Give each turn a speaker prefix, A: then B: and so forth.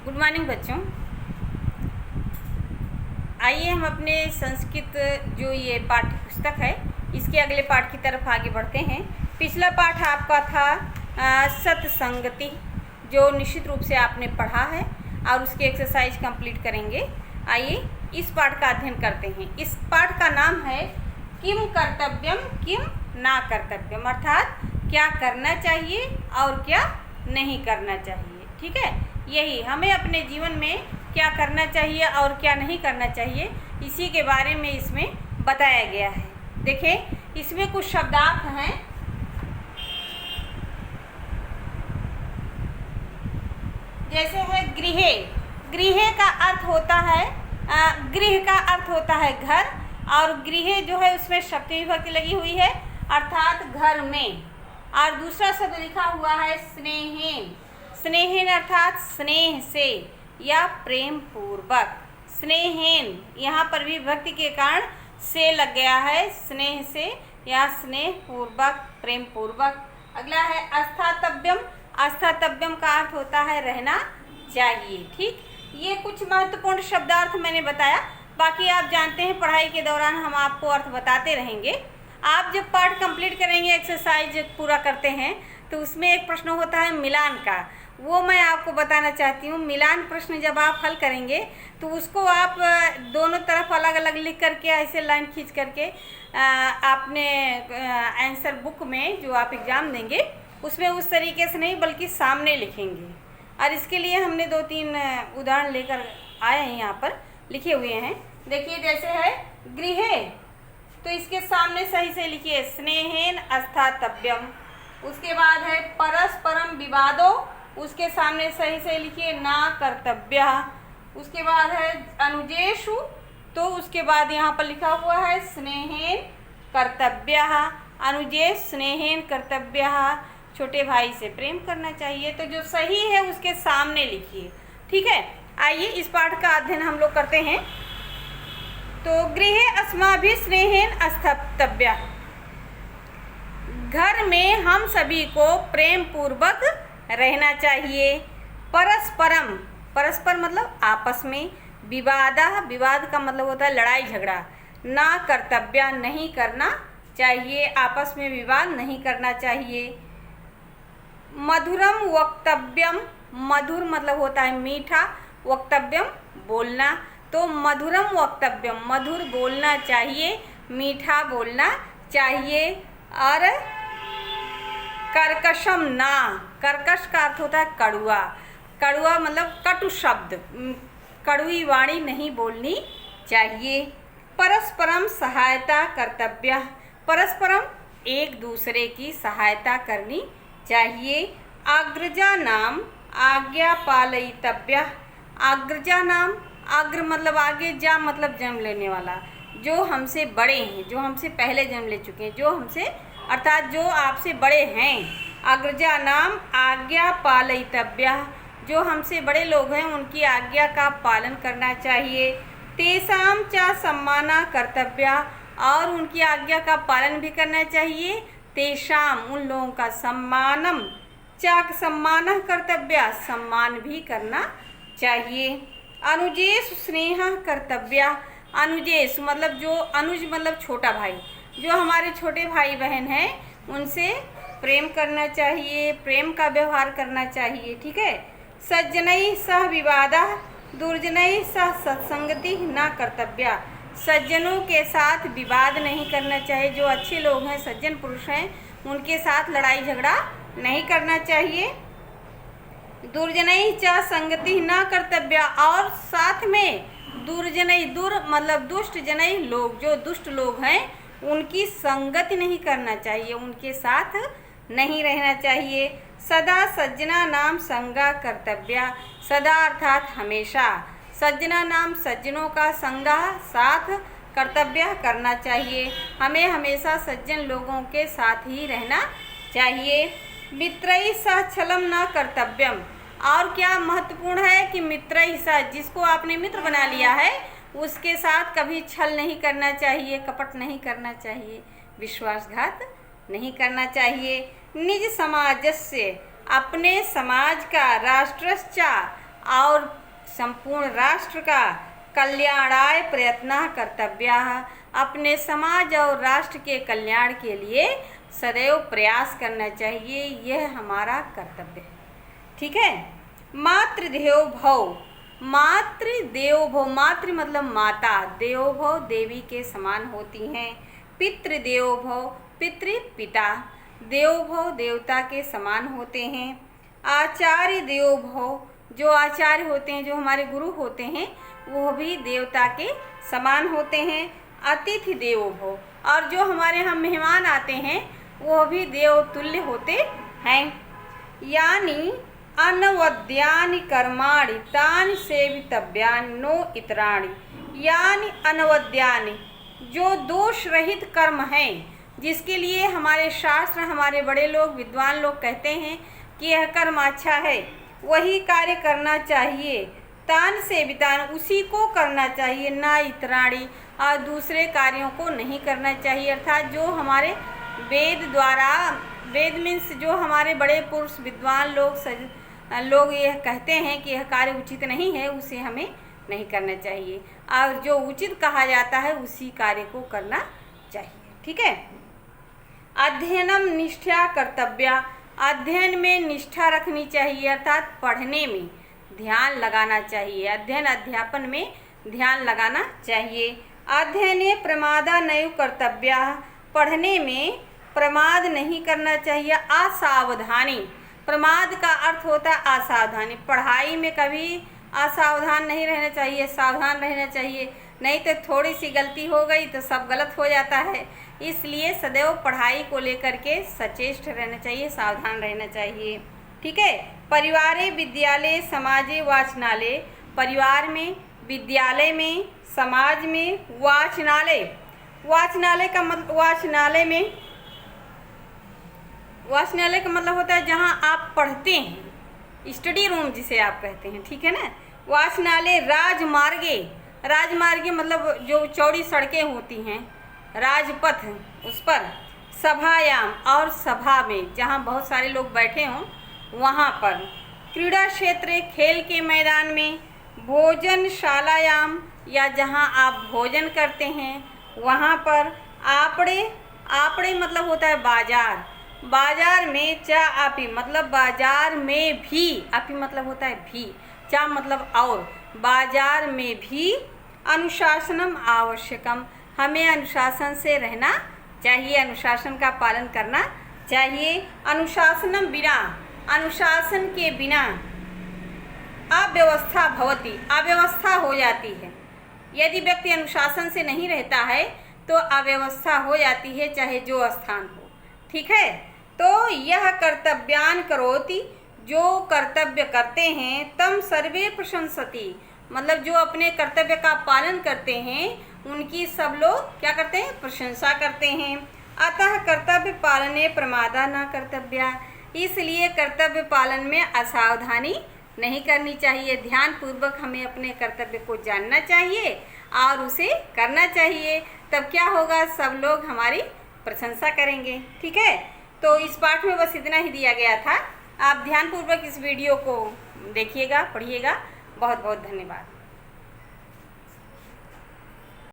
A: Good morning बच्चों। आइए हम अपने संस्कृत जो ये पाठ्य पुस्तक है इसके अगले पाठ की तरफ आगे बढ़ते हैं। पिछला पाठ आपका था सत्संगति, जो निश्चित रूप से आपने पढ़ा है और उसकी एक्सरसाइज कंप्लीट करेंगे। आइए इस पाठ का अध्ययन करते हैं। इस पाठ का नाम है किम कर्तव्यम किम ना कर्तव्यम, अर्थात क्या करना चाहिए और क्या नहीं करना चाहिए। ठीक है, यही हमें अपने जीवन में क्या करना चाहिए और क्या नहीं करना चाहिए, इसी के बारे में इसमें बताया गया है। देखें, इसमें कुछ शब्दार्थ हैं। जैसे है गृह। गृह का अर्थ होता है गृह का अर्थ होता है घर, और गृह जो है उसमें सप्तमी विभक्ति लगी हुई है, अर्थात घर में। और दूसरा शब्द लिखा हुआ है स्नेहेन। स्नेहेन अर्थात स्नेह से या प्रेम पूर्वक। स्नेहेन यहाँ पर भी विभक्ति के कारण से लग गया है, स्नेह से या स्नेह पूर्वक, प्रेम पूर्वक। अगला है अस्थातव्यम। अस्थातव्यम का अर्थ होता है रहना चाहिए। ठीक, ये कुछ महत्वपूर्ण शब्दार्थ मैंने बताया, बाकी आप जानते हैं पढ़ाई के दौरान हम आपको अर्थ बताते रहेंगे। आप जब पाठ कंप्लीट करेंगे, एक्सरसाइज पूरा करते हैं, तो उसमें एक प्रश्न होता है मिलान का, वो मैं आपको बताना चाहती हूँ। मिलान प्रश्न जब आप हल करेंगे तो उसको आप दोनों तरफ अलग अलग लिख करके ऐसे लाइन खींच करके आपने आंसर बुक में जो आप एग्ज़ाम देंगे उसमें उस तरीके से नहीं बल्कि सामने लिखेंगे। और इसके लिए हमने 2-3 उदाहरण लेकर आए हैं, यहाँ पर लिखे हुए हैं। देखिए, जैसे है गृह, तो इसके सामने सही से लिखिए स्नेहेन अस्थातव्यम। उसके बाद है परस्परम विवादो, उसके सामने सही से लिखिए ना कर्तव्य। उसके बाद है अनुजेषु, तो उसके बाद यहाँ पर लिखा हुआ है स्नेहेन कर्तव्य। अनुजेष स्नेहेन कर्तव्य, छोटे भाई से प्रेम करना चाहिए। तो जो सही है उसके सामने लिखिए। ठीक है, आइए इस पाठ का अध्ययन हम लोग करते हैं। तो गृहे अस्माभिः स्नेहेन अस्थातव्य, घर में हम सभी को प्रेम पूर्वक रहना चाहिए। परस्परम, परस्पर मतलब आपस में। विवादा, विवाद का मतलब होता है लड़ाई झगड़ा। ना कर्तव्य, नहीं करना चाहिए, आपस में विवाद नहीं करना चाहिए। मधुरम वक्तव्यम, मधुर मतलब होता है मीठा, वक्तव्यम बोलना, तो मधुरम वक्तव्यम, मधुर बोलना चाहिए, मीठा बोलना चाहिए। और कर्कशम ना, कर्कश का अर्थ होता है कड़ुआ। कड़ुआ मतलब कटु शब्द, कड़ुई वाणी नहीं बोलनी चाहिए। परस्परम सहायता कर्तव्य, परस्परम एक दूसरे की सहायता करनी चाहिए। अग्रजा नाम आज्ञा पालयितव्य, अग्रजा नाम, अग्र मतलब आगे, जा मतलब जन्म लेने वाला, जो हमसे बड़े हैं, जो हमसे पहले जन्म ले चुके हैं, जो हमसे अर्थात जो आपसे बड़े हैं। अग्रजा नाम आज्ञा पालयितव्य, जो हमसे बड़े लोग हैं उनकी आज्ञा का पालन करना चाहिए। तेषां च सम्माना कर्तव्य, और उनकी आज्ञा का पालन भी करना चाहिए। तेषां उन लोगों का, सम्मानम च सम्मानः कर्तव्य, सम्मान भी करना चाहिए। अनुजेषु स्नेहः कर्तव्य, अनुजेषु मतलब जो, अनुज मतलब छोटा भाई, जो हमारे छोटे भाई बहन हैं उनसे प्रेम करना चाहिए, प्रेम का व्यवहार करना चाहिए। ठीक है। सज्जनैः सह विवादः दुर्जनैः सह सत्संगति न कर्तव्य, सज्जनों के साथ विवाद नहीं करना चाहिए, जो अच्छे लोग हैं, सज्जन पुरुष हैं, उनके साथ लड़ाई झगड़ा नहीं करना चाहिए। दुर्जनैः च संगति न कर्तव्य, और साथ में दुर्जनैः, दुर मतलब दुष्ट, जनैः लोग, जो दुष्ट लोग हैं उनकी संगति नहीं करना चाहिए, उनके साथ नहीं रहना चाहिए। सदा सज्जना नाम संगा कर्तव्य, सदा अर्थात हमेशा, सज्जना नाम सज्जनों का, संगा साथ, कर्तव्य करना चाहिए, हमें हमेशा सज्जन लोगों के साथ ही रहना चाहिए। मित्रैः सह छलं न कर्तव्यम, और क्या महत्वपूर्ण है कि मित्रैः सह, जिसको आपने मित्र बना लिया है उसके साथ कभी छल नहीं करना चाहिए, कपट नहीं करना चाहिए, विश्वासघात नहीं करना चाहिए। निज समाजस्य, अपने समाज का, राष्ट्रश्च और संपूर्ण राष्ट्र का कल्याणाय प्रयत्नः कर्तव्यः। अपने समाज और राष्ट्र के कल्याण के लिए सदैव प्रयास करना चाहिए, यह हमारा कर्तव्य है। ठीक है। मातृदेवो भव, मातृदेवो भव, मातृ मतलब माता, देवो भव देवी के समान होती हैं। पितृदेवो भव, पितृ पिता, देवो भव देवता के समान होते हैं। आचार्य देवो भव, जो आचार्य होते हैं, जो हमारे गुरु होते हैं, वो भी देवता के समान होते हैं। अतिथि देवो भव, और जो हमारे यहाँ मेहमान आते हैं वो भी देवतुल्य होते हैं। यानी अनवद्यानि कर्माणि तानि सेवितव्यानि नो इतराणि, यानी अनवद्यानि, जो दोष रहित कर्म हैं, जिसके लिए हमारे शास्त्र, हमारे बड़े लोग, विद्वान लोग कहते हैं कि यह कर्म अच्छा है, वही कार्य करना चाहिए। तान सेवितान, उसी को करना चाहिए। ना इतराणी, और दूसरे कार्यों को नहीं करना चाहिए। अर्थात जो हमारे वेद द्वारा, वेद मीन्स जो हमारे बड़े पुरुष विद्वान लोग यह कहते हैं कि यह कार्य उचित नहीं है, उसे हमें नहीं करना चाहिए, और जो उचित कहा जाता है उसी कार्य को करना चाहिए। ठीक है। अध्ययनम निष्ठा कर्तव्या, अध्ययन में निष्ठा रखनी चाहिए, अर्थात पढ़ने में ध्यान लगाना चाहिए। अध्ययन अध्यापन में ध्यान लगाना चाहिए। अध्ययने प्रमादा नैव कर्तव्या, पढ़ने में प्रमाद नहीं करना चाहिए। असावधानी, प्रमाद का अर्थ होता है असावधानी। पढ़ाई में कभी असावधान नहीं रहना चाहिए, सावधान रहना चाहिए, नहीं तो थोड़ी सी गलती हो गई तो सब गलत हो जाता है। इसलिए सदैव पढ़ाई को लेकर के सचेष्ट रहना चाहिए, सावधान रहना चाहिए। ठीक है। परिवारे विद्यालय समाजे वाचनालय, परिवार में, विद्यालय में, समाज में, वाचनालय, वाचनालय का मतलब, वाचनालय का मतलब होता है जहाँ आप पढ़ते हैं, स्टडी रूम जिसे आप कहते हैं। ठीक है ना। वाचनालय राजमार्गे, राजमार्गे मतलब जो चौड़ी सड़कें होती हैं, राजपथ, उस पर। सभायाम, और सभा में जहाँ बहुत सारे लोग बैठे हों वहाँ पर। क्रीड़ा क्षेत्र, खेल के मैदान में। भोजनशालायाम, या जहाँ आप भोजन करते हैं वहाँ पर। आपड़े, आपड़े मतलब होता है बाजार, बाजार में। चा आपी मतलब बाजार में भी, आपी मतलब होता है भी, चा मतलब और, बाजार में भी। अनुशासनम आवश्यकम, हमें अनुशासन से रहना चाहिए, अनुशासन का पालन करना चाहिए। अनुशासनम बिना, अनुशासन के बिना अव्यवस्था भवति, अव्यवस्था हो जाती है। यदि व्यक्ति अनुशासन से नहीं रहता है तो अव्यवस्था हो जाती है, चाहे जो स्थान हो। ठीक है। तो यह कर्तव्यान करोति, जो कर्तव्य करते हैं, तम सर्वे प्रशंसति, मतलब जो अपने कर्तव्य का पालन करते हैं उनकी सब लोग क्या करते हैं, प्रशंसा करते हैं। अतः कर्तव्य पालने प्रमादा न कर्तव्या, इसलिए कर्तव्य पालन में असावधानी नहीं करनी चाहिए। ध्यानपूर्वक हमें अपने कर्तव्य को जानना चाहिए और उसे करना चाहिए, तब क्या होगा, सब लोग हमारी प्रशंसा करेंगे। ठीक है। तो इस पाठ में बस इतना ही दिया गया था। आप ध्यानपूर्वक इस वीडियो को देखिएगा, पढ़िएगा। बहुत बहुत धन्यवाद।